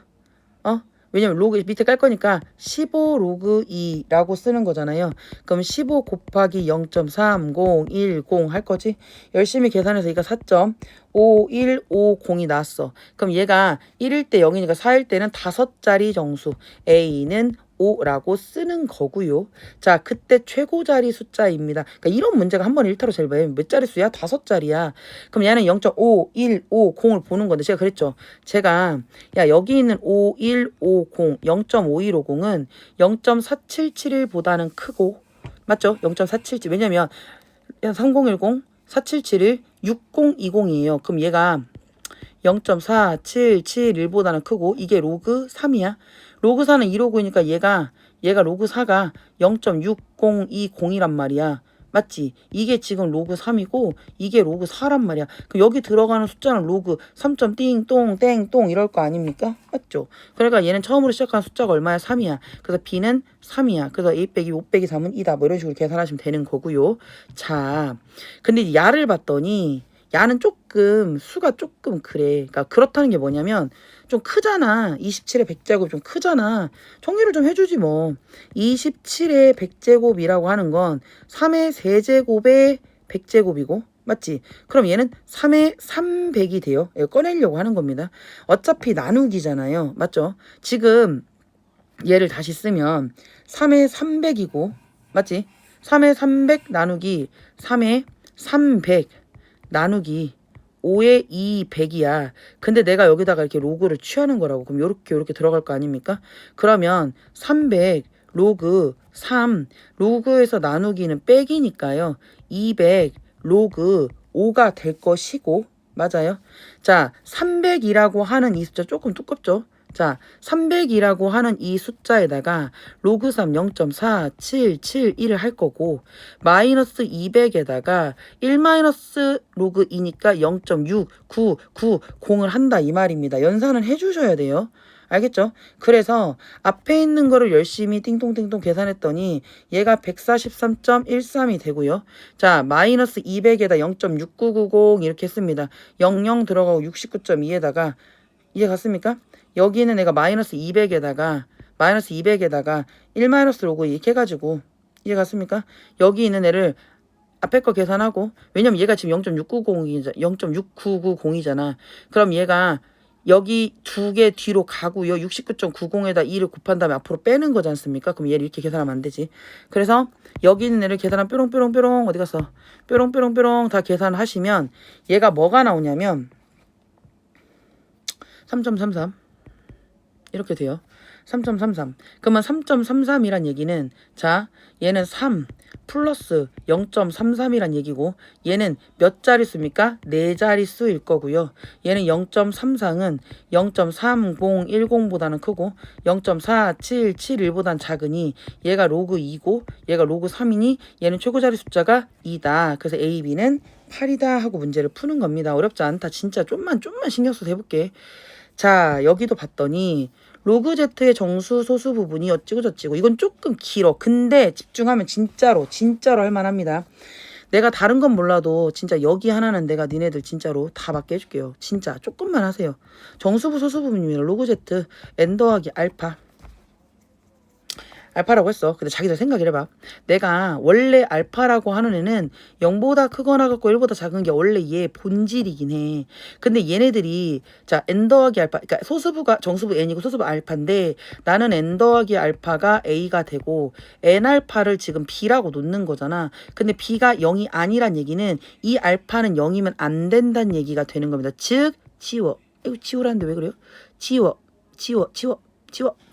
S1: 왜냐면 로그 밑에 깔 거니까 15 로그 2라고 쓰는 거잖아요. 그럼 15 곱하기 0.3010 할 거지? 열심히 계산해서 이거 4.5150이 나왔어. 그럼 얘가 1일 때 0이니까 4일 때는 5자리 정수. A는 5라고 쓰는 거고요. 자, 그때 최고 자리 숫자입니다. 그러니까 이런 문제가 한 번에 1타로 제일 몇 자리 수야? 5자리야. 그럼 얘는 0.5150을 보는 건데 제가 그랬죠. 제가 야 여기 있는 5150, 0.5150은 0.4771보다는 크고 맞죠? 0.477 왜냐면 3010, 477을 6020이에요. 그럼 얘가 0.4771보다는 크고 이게 로그 3이야. 로그 4는 2로그니까 얘가 로그 4가 0.6020이란 말이야. 맞지? 이게 지금 로그 3이고 이게 로그 4란 말이야. 그럼 여기 들어가는 숫자는 로그 3점 띵똥 땡똥 이럴 거 아닙니까? 맞죠? 그러니까 얘는 처음으로 시작한 숫자가 얼마야? 3이야. 그래서 B는 3이야. 그래서 1 빼기 5 빼기 3은 2다. 뭐 이런 식으로 계산하시면 되는 거고요. 자, 근데 야를 봤더니 야는 수가 조금 그래. 그러니까 그렇다는 게 뭐냐면 좀 크잖아. 27의 100제곱 좀 크잖아. 정리를 좀 해주지 뭐. 27의 100제곱이라고 하는 건 3의 세제곱의 100제곱이고 맞지? 그럼 얘는 3의 300이 돼요. 이거 꺼내려고 하는 겁니다. 어차피 나누기잖아요. 맞죠? 지금 얘를 다시 쓰면 3의 300이고 맞지? 3의 300 나누기 3의 300 나누기 5의 200이야. 근데 내가 여기다가 이렇게 로그를 취하는 거라고. 그럼 요렇게 들어갈 거 아닙니까? 그러면 300 로그 3 로그에서 나누기는 빼기니까요. 200 로그 5가 될 것이고 맞아요. 자, 300이라고 하는 이 숫자 조금 두껍죠? 자, 300이라고 하는 이 숫자에다가 로그 3 0.4771을 할 거고 마이너스 200에다가 1 마이너스 로그 2니까 0.6990을 한다 이 말입니다. 연산은 해주셔야 돼요. 알겠죠? 그래서 앞에 있는 거를 열심히 띵동띵동 계산했더니 얘가 143.13이 되고요. 자, 마이너스 200에다 0.6990 이렇게 했습니다. 00 들어가고 69.2에다가 이해 갔습니까? 여기는 내가 마이너스 200에다가 1 마이너스 로그 이렇게 해가지고 이해 갔습니까? 여기 있는 애를 앞에 거 계산하고 왜냐면 얘가 지금 0.6990이잖아. 그럼 얘가 여기 두 개 뒤로 가고요. 69.90에다 2를 곱한 다음에 앞으로 빼는 거지 않습니까? 그럼 얘를 이렇게 계산하면 안 되지. 그래서 여기 있는 애를 계산하면 뾰롱뾰롱뾰롱 어디 갔어? 뾰롱뾰롱뾰롱 다 계산하시면 얘가 뭐가 나오냐면 3.33 이렇게 돼요. 3.33. 그러면 3.33이란 얘기는 자 얘는 3 플러스 0.33이란 얘기고 얘는 몇 자릿수입니까? 4자릿수일 거고요. 얘는 0.33은 0.3010보다는 크고 0.4771보다는 작으니 얘가 로그 2고 얘가 로그 3이니 얘는 최고자리 숫자가 2다. 그래서 A, B는 8이다 하고 문제를 푸는 겁니다. 어렵지 않다. 진짜 좀만 신경 써서 해볼게. 자 여기도 봤더니 로그 Z의 정수 소수 부분이 어찌고 저찌고 이건 조금 길어. 근데 집중하면 진짜로 할 만합니다. 내가 다른 건 몰라도 진짜 여기 하나는 내가 니네들 진짜로 다 맞게 해줄게요. 진짜 조금만 하세요. 정수부 소수 부분입니다. 로그 Z n 더하기 알파. 알파라고 했어. 근데 자기들 생각을 해봐. 내가 원래 알파라고 하는 애는 0보다 크거나 같고 1보다 작은 게 원래 얘 본질이긴 해. 근데 얘네들이 자 n 더하기 알파 그러니까 소수부가 정수부 n이고 소수부 알파인데 나는 n 더하기 알파가 a가 되고 n 알파를 지금 b라고 놓는 거잖아. 근데 b가 0이 아니란 얘기는 이 알파는 0이면 안 된다는 얘기가 되는 겁니다. 즉 지워. 이거 지우라는데 왜 그래요? 지워.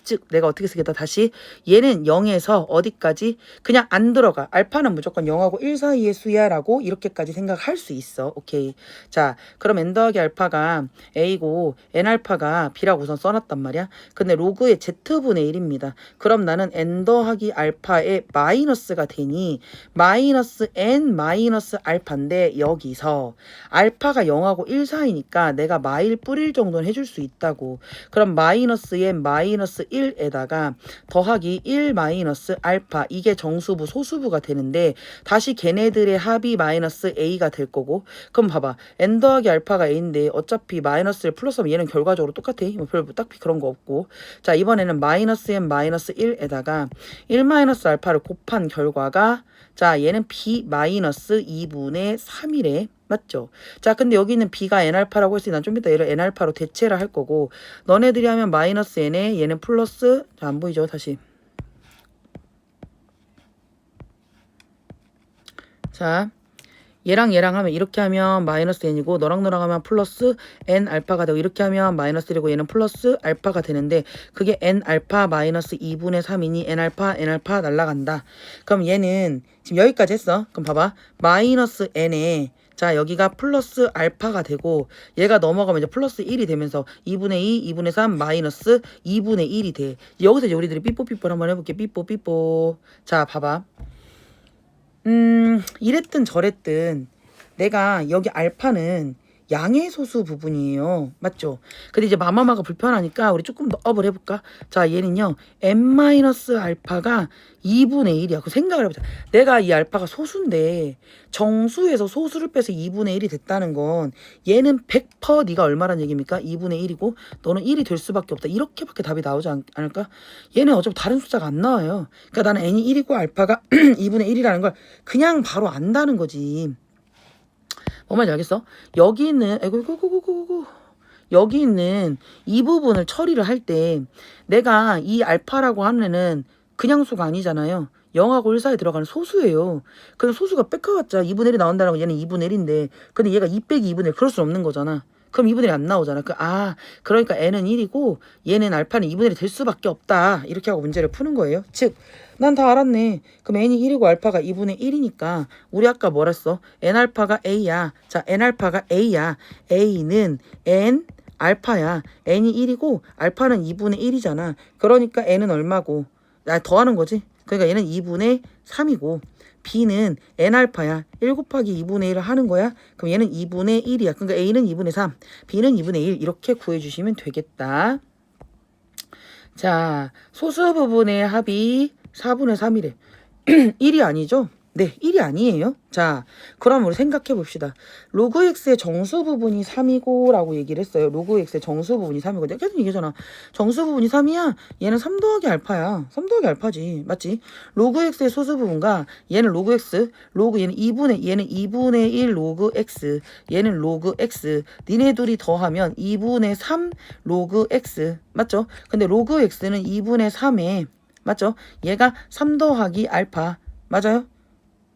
S1: 즉 내가 어떻게 쓰겠다. 다시 얘는 0에서 어디까지 그냥 안 들어가. 알파는 무조건 0하고 1 사이의 수야 라고 이렇게까지 생각할 수 있어. 오케이. 자 그럼 n 더하기 알파가 a고 n 알파가 b라고 우선 써놨단 말이야. 근데 로그의 z분의 1입니다. 그럼 나는 n 더하기 알파의 마이너스가 되니 마이너스 n 마이너스 알파인데 여기서 알파가 0하고 1 사이니까 내가 마일 뿌릴 정도는 해줄 수 있다고. 그럼 마이너스 n 마이너스 1에다가 더하기 1 마이너스 알파 이게 정수부 소수부가 되는데 다시 걔네들의 합이 마이너스 a가 될 거고 그럼 봐봐 n 더하기 알파가 a인데 어차피 마이너스를 플러스하면 얘는 결과적으로 똑같아. 뭐 별 딱히 그런 거 없고 자 이번에는 마이너스 n 마이너스 1에다가 1 마이너스 알파를 곱한 결과가 자 얘는 b 마이너스 2분의 3이래. 맞죠? 자 근데 여기는 b가 n알파라고 했으니 난 좀 이따 얘를 n알파로 대체를 할 거고 너네들이 하면 마이너스 n에 얘는 플러스 자 안 보이죠? 다시 자 얘랑 하면 이렇게 하면 마이너스 n이고 너랑 하면 플러스 n 알파가 되고 이렇게 하면 마이너스 1이고 얘는 플러스 알파가 되는데 그게 n 알파 마이너스 2분의 3이니 n 알파 날라간다. 그럼 얘는 지금 여기까지 했어. 그럼 봐봐 마이너스 n에 자 여기가 플러스 알파가 되고 얘가 넘어가면 이제 플러스 1이 되면서 2분의 2, 2분의 3 마이너스 2분의 1이 돼. 여기서 이제 우리들이 삐뽀 한번 해볼게. 삐뽀 자 봐봐. 이랬든 저랬든 내가 여기 알파는 양의 소수 부분이에요. 맞죠? 근데 이제 마마마가 불편하니까 우리 조금 더 업을 해볼까? 자 얘는요 n-알파가 2분의 1이야. 그 생각을 해보자. 내가 이 알파가 소수인데 정수에서 소수를 빼서 2분의 1이 됐다는 건 얘는 100% 네가 얼마란 얘기입니까? 2분의 1이고 너는 1이 될 수밖에 없다. 이렇게밖에 답이 나오지 않을까? 얘는 어차피 다른 숫자가 안 나와요. 그러니까 나는 n이 1이고 알파가 2분의 1이라는 걸 그냥 바로 안다는 거지. 뭔 말인지 알겠어? 여기 있는 여기 있는 이 부분을 처리를 할 때 내가 이 알파라고 하는 애는 그냥 수가 아니잖아요. 0하고 1 사이에 들어가는 소수예요. 그럼 소수가 뺏어갔자 2분의 1이 나온다는 건 얘는 2분의 1인데 근데 얘가 2 빼기 2분의 1 그럴 수 없는 거잖아. 그럼 2분의 1이 안 나오잖아. 그러니까 n은 1이고 얘는 알파는 2분의 1이 될 수밖에 없다. 이렇게 하고 문제를 푸는 거예요. 즉 난 다 알았네. 그럼 n이 1이고 알파가 2분의 1이니까 우리 아까 뭐라 했어? n알파가 a야. 자 n알파가 a야. a는 n 알파야. n이 1이고 알파는 2분의 1이잖아. 그러니까 n은 얼마고? 더하는 거지. 그러니까 얘는 2분의 3이고 b는 n알파야. 1 곱하기 2분의 1을 하는 거야. 그럼 얘는 2분의 1이야. 그러니까 a는 2분의 3, b는 2분의 1 이렇게 구해주시면 되겠다. 자 소수 부분의 합이 4분의 3이래. 1이 아니죠? 네, 1이 아니에요. 자, 그럼 우리 생각해 봅시다. 로그 x의 정수 부분이 3이고 라고 얘기를 했어요. 로그 x의 정수 부분이 3이고. 내가 계속 얘기하잖아. 정수 부분이 3이야. 얘는 3 더하기 알파야. 3 더하기 알파지. 맞지? 로그 x의 소수 부분과 얘는 로그 x, 얘는 2분의 1 로그 x, 얘는 로그 x. 니네 둘이 더하면 2분의 3 로그 x. 맞죠? 근데 로그 x는 2분의 3에 맞죠? 얘가 3 더하기 알파. 맞아요?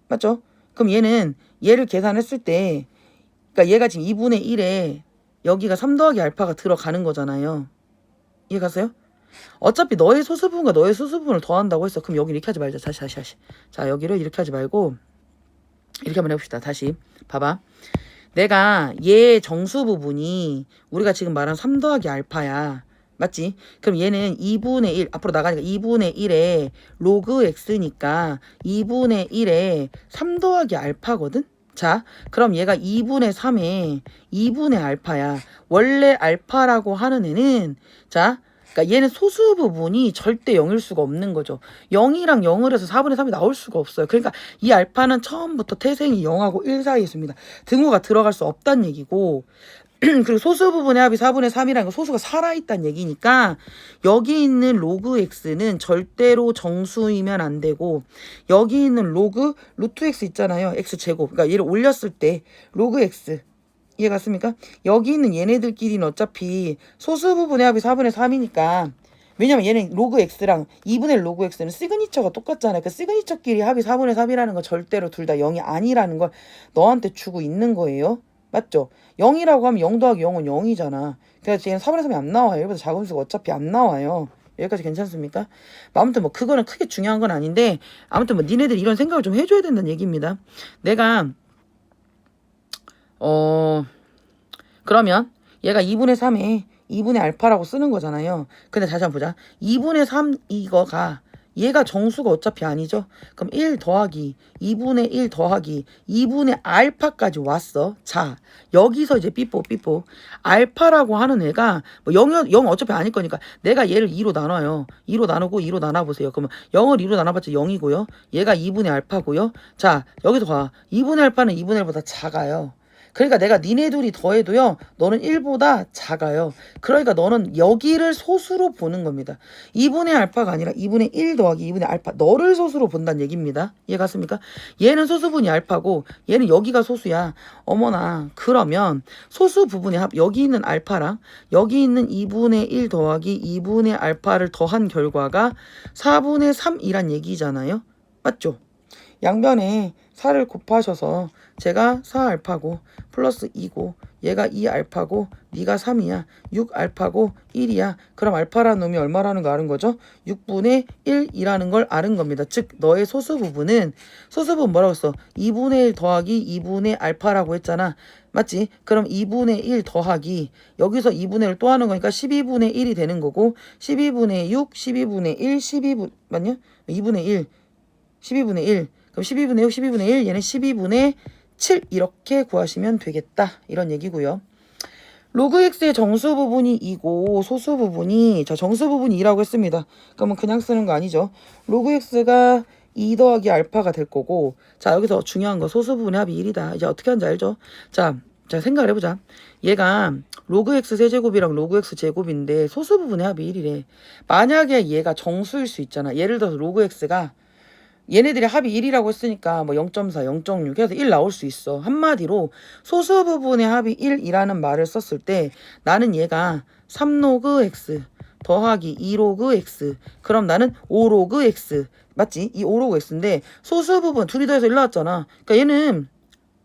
S1: 맞죠? 그럼 얘를 계산했을 때 그러니까 얘가 지금 2분의 1에 여기가 3 더하기 알파가 들어가는 거잖아요. 이해 갔어요? 어차피 너의 소수부분과 너의 소수부분을 더한다고 했어. 그럼 여기 이렇게 하지 말자. 다시. 자, 여기를 이렇게 하지 말고 이렇게 한번 해봅시다. 다시 봐봐. 내가 얘 정수 부분이 우리가 지금 말한 3 더하기 알파야. 맞지? 그럼 얘는 2분의 1 앞으로 나가니까 2분의 1에 로그 x니까 2분의 1에 3 더하기 알파거든? 자, 그럼 얘가 2분의 3에 2분의 알파야. 원래 알파라고 하는 애는 자, 그러니까 얘는 소수 부분이 절대 0일 수가 없는 거죠. 0이랑 0을 해서 4분의 3이 나올 수가 없어요. 그러니까 이 알파는 처음부터 태생이 0하고 1 사이에 있습니다. 등호가 들어갈 수 없다는 얘기고 그리고 소수 부분의 합이 4분의 3이라는 건 소수가 살아있다는 얘기니까 여기 있는 로그 x는 절대로 정수이면 안 되고 여기 있는 로그 루트 x 있잖아요. x제곱. 그러니까 얘를 올렸을 때 로그 x 이해 갔습니까? 여기 있는 얘네들끼리는 어차피 소수 부분의 합이 4분의 3이니까 왜냐면 얘는 로그 x랑 2분의 1 로그 x는 시그니처가 똑같잖아요. 그 시그니처끼리 합이 4분의 3이라는 건 절대로 둘 다 0이 아니라는 걸 너한테 주고 있는 거예요. 맞죠? 0이라고 하면 0 더하기 0은 0이잖아. 그래서 얘는 4분의 3이 안 나와요. 얘보다 작은 수가 어차피 안 나와요. 여기까지 괜찮습니까? 아무튼 뭐 그거는 크게 중요한 건 아닌데 아무튼 뭐 니네들 이런 생각을 좀 해줘야 된다는 얘기입니다. 내가 그러면 얘가 2분의 3에 2분의 알파라고 쓰는 거잖아요. 근데 다시 한번 보자. 2분의 3 이거가 얘가 정수가 어차피 아니죠. 그럼 1 더하기 2분의 1 더하기 2분의 알파까지 왔어. 자, 여기서 이제 삐뽀 알파라고 하는 애가 뭐 0 어차피 아닐 거니까 내가 얘를 2로 나눠요. 2로 나누고 2로 나눠보세요. 그러면 0을 2로 나눠봤자 0이고요. 얘가 2분의 알파고요. 자, 여기서 봐. 2분의 알파는 2분의 1보다 작아요. 그러니까 내가 니네 둘이 더해도요. 너는 1보다 작아요. 그러니까 너는 여기를 소수로 보는 겁니다. 2분의 알파가 아니라 2분의 1 더하기 2분의 알파. 너를 소수로 본다는 얘기입니다. 이해 갔습니까? 얘는 소수분이 알파고 얘는 여기가 소수야. 어머나 그러면 소수 부분의 합 여기 있는 알파랑 여기 있는 2분의 1 더하기 2분의 알파를 더한 결과가 4분의 3이란 얘기잖아요. 맞죠? 양변에 4를 곱하셔서 제가 4알파고 플러스 2고 얘가 2알파고 네가 3이야. 6알파고 1이야. 그럼 알파라는 놈이 얼마라는 거 아는 거죠? 6분의 1이라는 걸 아는 겁니다. 즉 너의 소수 부분은 뭐라고 했어? 2분의 1 더하기 2분의 알파라고 했잖아. 맞지? 그럼 2분의 1 더하기 여기서 2분의 1 또 하는 거니까 12분의 1이 되는 거고 12분의 6, 12분의 1, 12분 맞냐? 2분의 1, 12분의 1 그럼 12분의 6, 12분의 1 얘는 12분의 7 이렇게 구하시면 되겠다. 이런 얘기고요. 로그 x의 정수 부분이 2고 소수 부분이 자 정수 부분이 2라고 했습니다. 그러면 그냥 쓰는 거 아니죠. 로그 x가 2 더하기 알파가 될 거고 자 여기서 중요한 거 소수 부분의 합이 1이다. 이제 어떻게 하는지 알죠? 자 생각을 해보자. 얘가 로그 x 세제곱이랑 로그 x 제곱인데 소수 부분의 합이 1이래. 만약에 얘가 정수일 수 있잖아. 예를 들어서 로그 x가 얘네들이 합이 1이라고 했으니까 뭐 0.4, 0.6 해서 1 나올 수 있어. 한마디로 소수 부분의 합이 1이라는 말을 썼을 때 나는 얘가 3로그 x 더하기 2로그 x 그럼 나는 5로그 x 맞지? 이 5로그 x인데 소수 부분 둘이 더해서 1 나왔잖아. 그러니까 얘는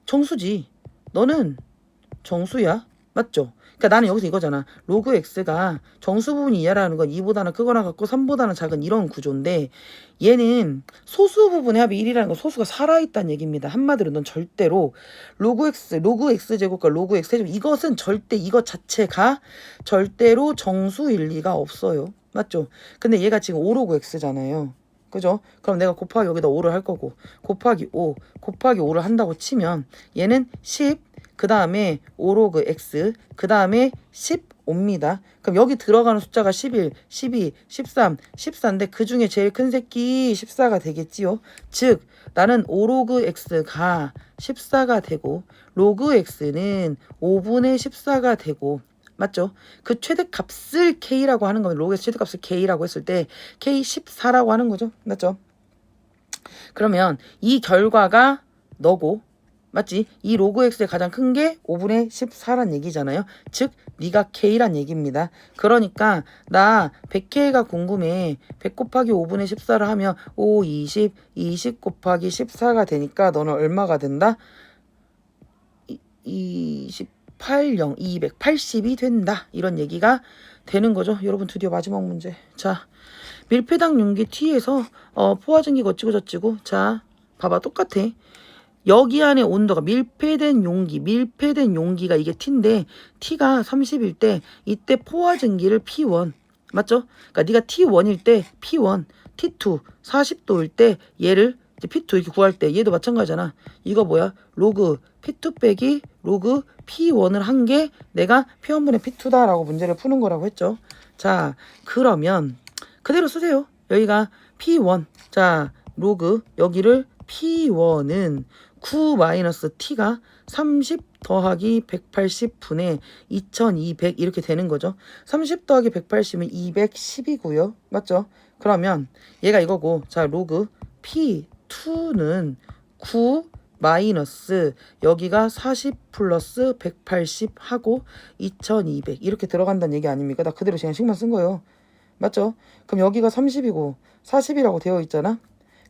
S1: 정수지. 너는 정수야. 맞죠? 그러니까 나는 여기서 이거잖아. 로그 x가 정수 부분이 이하라는 건 2보다는 크거나 같고 3보다는 작은 이런 구조인데 얘는 소수 부분의 합이 1이라는 건 소수가 살아있다는 얘기입니다. 한마디로 넌 절대로 로그 x 제곱과 로그 x 제곱 이것은 절대 이것 자체가 절대로 정수일 리가 없어요. 맞죠? 근데 얘가 지금 5로그 x잖아요. 그죠? 그럼 내가 곱하기 여기다 5를 할 거고 곱하기 5를 한다고 치면 얘는 10 그 다음에 5로그 x 그 다음에 15입니다. 그럼 여기 들어가는 숫자가 11, 12, 13, 14인데 그 중에 제일 큰 새끼 14가 되겠지요. 즉 나는 5로그 x가 14가 되고 로그 x는 5분의 14가 되고 맞죠? 그 최대값을 k라고 하는 거면 로그 x 최대값을 k라고 했을 때 k 14라고 하는 거죠. 맞죠? 그러면 이 결과가 너고 맞지? 이 로그 x의 가장 큰 게 5분의 14란 얘기잖아요. 즉 네가 k란 얘기입니다. 그러니까 나 100k가 궁금해. 100 곱하기 5분의 14를 하면 5, 20 곱하기 14가 되니까 너는 얼마가 된다? 28 80, 280이 된다. 이런 얘기가 되는 거죠. 여러분 드디어 마지막 문제. 자, 밀폐당 용기 T에서 포화증기 거치고 저치고 자 봐봐 똑같아. 여기 안에 온도가 밀폐된 용기가 이게 T인데 T가 30일 때 이때 포화증기를 P1 맞죠? 그러니까 네가 T1일 때 P1, T2 40도일 때 얘를 이제 P2 이렇게 구할 때 얘도 마찬가지잖아. 이거 뭐야? 로그 P2 빼기 로그 P1을 한 게 내가 P1분의 P2다라고 문제를 푸는 거라고 했죠. 자, 그러면 그대로 쓰세요. 여기가 P1. 자, 로그 여기를 P1은 9-T가 30 더하기 180분의 2200 이렇게 되는 거죠. 30 더하기 180은 210이고요. 맞죠? 그러면 얘가 이거고 자 로그 P2는 9 마이너스 여기가 40 플러스 180 하고 2200 이렇게 들어간다는 얘기 아닙니까? 나 그대로 그냥 식만 쓴 거예요. 맞죠? 그럼 여기가 30이고 40이라고 되어 있잖아.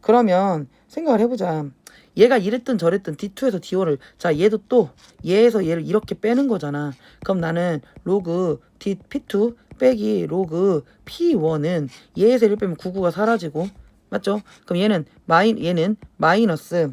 S1: 그러면 생각을 해보자. 얘가 이랬든 저랬든 D2에서 D1을 자 얘도 또 얘에서 얘를 이렇게 빼는 거잖아. 그럼 나는 로그 P2 빼기 로그 P1은 얘에서 1을 빼면 99가 사라지고 맞죠? 그럼 얘는 마이너스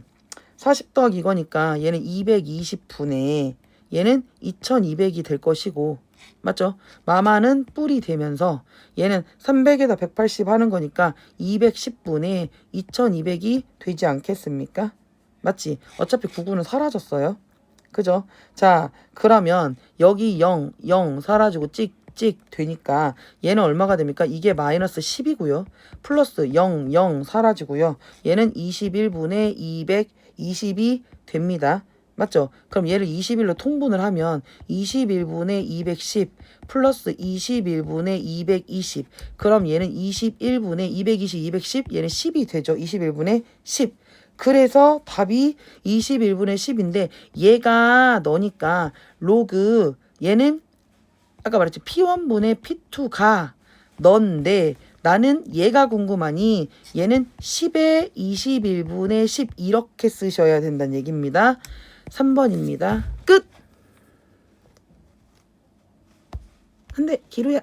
S1: 40 더하기 이거니까 얘는 220분의 얘는 2200이 될 것이고 맞죠? 마마는 뿔이 되면서 얘는 300에다 180 하는 거니까 210분의 2200이 되지 않겠습니까? 맞지? 어차피 99는 사라졌어요. 그죠? 자, 그러면 여기 0, 0 사라지고 찍 되니까 얘는 얼마가 됩니까? 이게 마이너스 10이고요. 플러스 0, 0 사라지고요. 얘는 21분의 220이 됩니다. 맞죠? 그럼 얘를 21로 통분을 하면 21분의 210 플러스 21분의 220 그럼 얘는 21분의 220, 210 얘는 10이 되죠. 21분의 10 그래서 답이 21분의 10인데 얘가 너니까 로그 얘는 아까 말했지 P1분의 P2가 넌데 나는 얘가 궁금하니 얘는 10에 21분의 10 이렇게 쓰셔야 된다는 얘기입니다. 3번입니다. 끝! 한대 기루야.